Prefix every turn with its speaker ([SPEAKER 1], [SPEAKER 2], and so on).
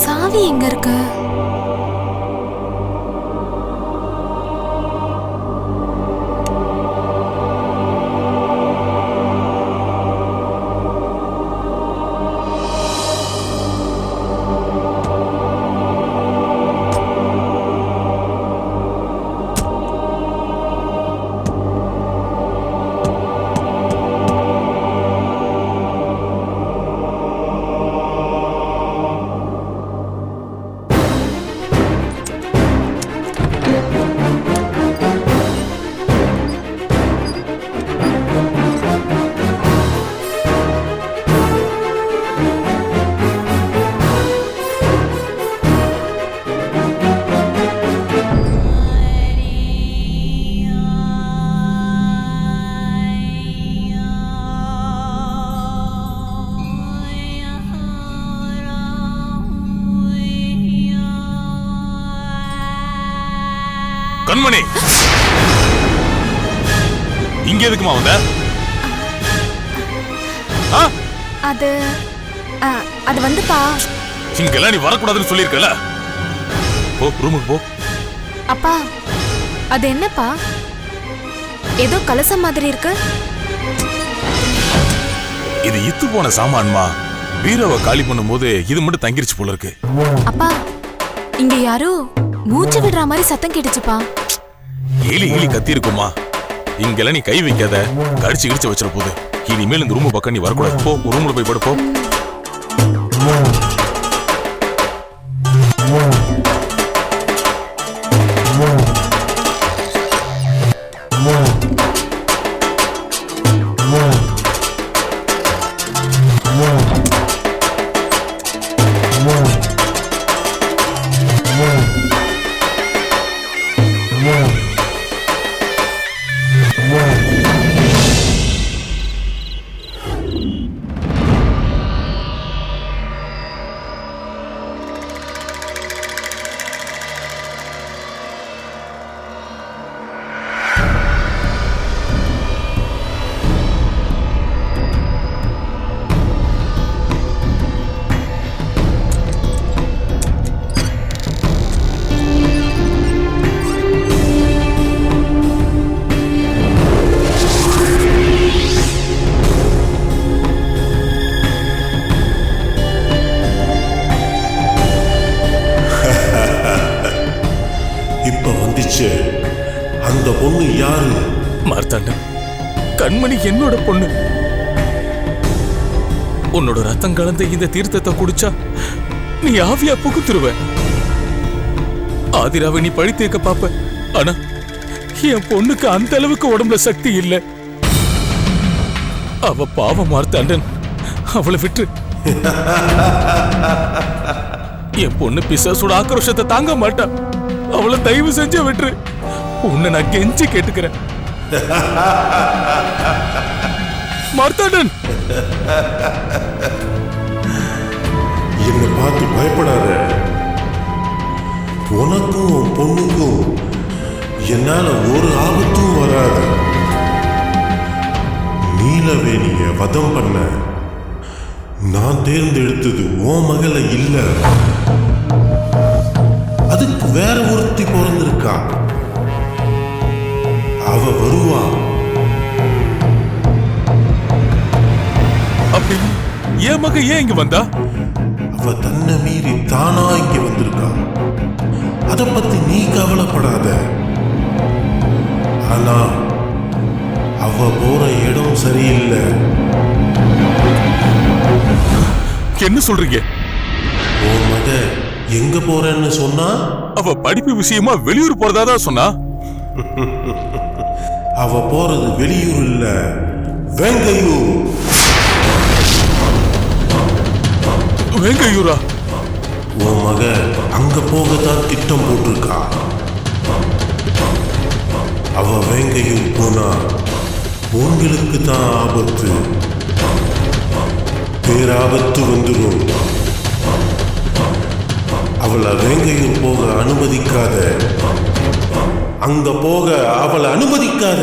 [SPEAKER 1] சாவி எங்க இருக்கு?
[SPEAKER 2] கண்மணி, இங்க எதுக்குமா வந்த?
[SPEAKER 1] அது வந்துப்பா.
[SPEAKER 2] இங்கெல்லாம் நீ வரக்கூடாதுன்னு சொல்லியிருக்கல. போ, ரூமுக்கு போ.
[SPEAKER 1] அப்பா, அது என்னப்பா? ஏதோ கலசம் மாதிரி இருக்கு.
[SPEAKER 2] இது இத்து போன சாமான்மா. பீரோவை காலி பண்ணும் போது இது மட்டும் தங்கிருச்சு போல இருக்கு.
[SPEAKER 1] அப்பா, இங்க யாரோ மூச்சு விடுற மாதிரி சத்தம் கேட்டுச்சுப்பா.
[SPEAKER 2] எலி எலி கத்தி இருக்குமா? இங்கெல்லாம் நீ கை வைக்காத, கடிச்சு கிடிச்சு வச்சிட போகுது. இனிமேல் இந்த ரூம் பக்கம் நீ வரக்கூடாது. போ, ரூம்ல போய் படுப்போ.
[SPEAKER 3] அந்த பொண்ணு யாரு?
[SPEAKER 2] மார்த்தாண்டன், கண்மணி என்னோட பொண்ணு. உன்னோட ரத்தம் கலந்த இந்த தீர்த்தத்தை குடிச்சா நீ ஆவியா புகுத்துருவ. ஆதிராவை நீ பழி தீர்க்க பாப்ப. ஆனா என் பொண்ணுக்கு அந்த அளவுக்கு உடம்புல சக்தி இல்ல. அவ பாவம் மார்த்தாண்டன், அவளை விட்டு. என் பொண்ணு பிசாசோட ஆக்ரோஷத்தை தாங்க மாட்டா. அவளை தயவு செஞ்சு விட்டுரு. உன்னை நான் கெஞ்சி கேட்டுக்கிறேன். மார்த்தாண்டன்,
[SPEAKER 3] என்னை பார்த்து பயப்படாத. உனக்கும் பொண்ணுக்கும் என்னால ஒரு ஆபத்தும் வராது. நீலவேணிய வதம் பண்ண நான் தேர்ந்தெடுத்தது உன் மகளை இல்ல, அதுக்கு வேற ஒருத்தி பிறந்திருக்கா. அவ வருவா.
[SPEAKER 2] அப்படி என் மக ஏன் இங்க வந்தா?
[SPEAKER 3] அவ தன்னை மீறி தானா இங்க வந்திருக்கா. அத பத்தி நீ கவலைப்படாத. ஆனா அவ போற இடம் சரியில்லை.
[SPEAKER 2] என்ன சொல்றீங்க?
[SPEAKER 3] உன் மக எங்க போறேன்னு சொன்னா?
[SPEAKER 2] அவ படிப்பு விஷயமா வெளியூர் போறதா சொன்னா.
[SPEAKER 3] அவ போறது வெளியூர் இல்ல, வெங்கையூர்.
[SPEAKER 2] வெங்கையூரா?
[SPEAKER 3] உன் மக அங்க போகத்தான் திட்டம் போட்டிருக்கா. அவ வெங்கையூர் போனா உங்களுக்கு தான் ஆபத்து, பேராபத்து வந்துடும். அவளை வெங்கையூர் போக அனுமதிக்காத. அங்க போக அவளை அனுமதிக்காத.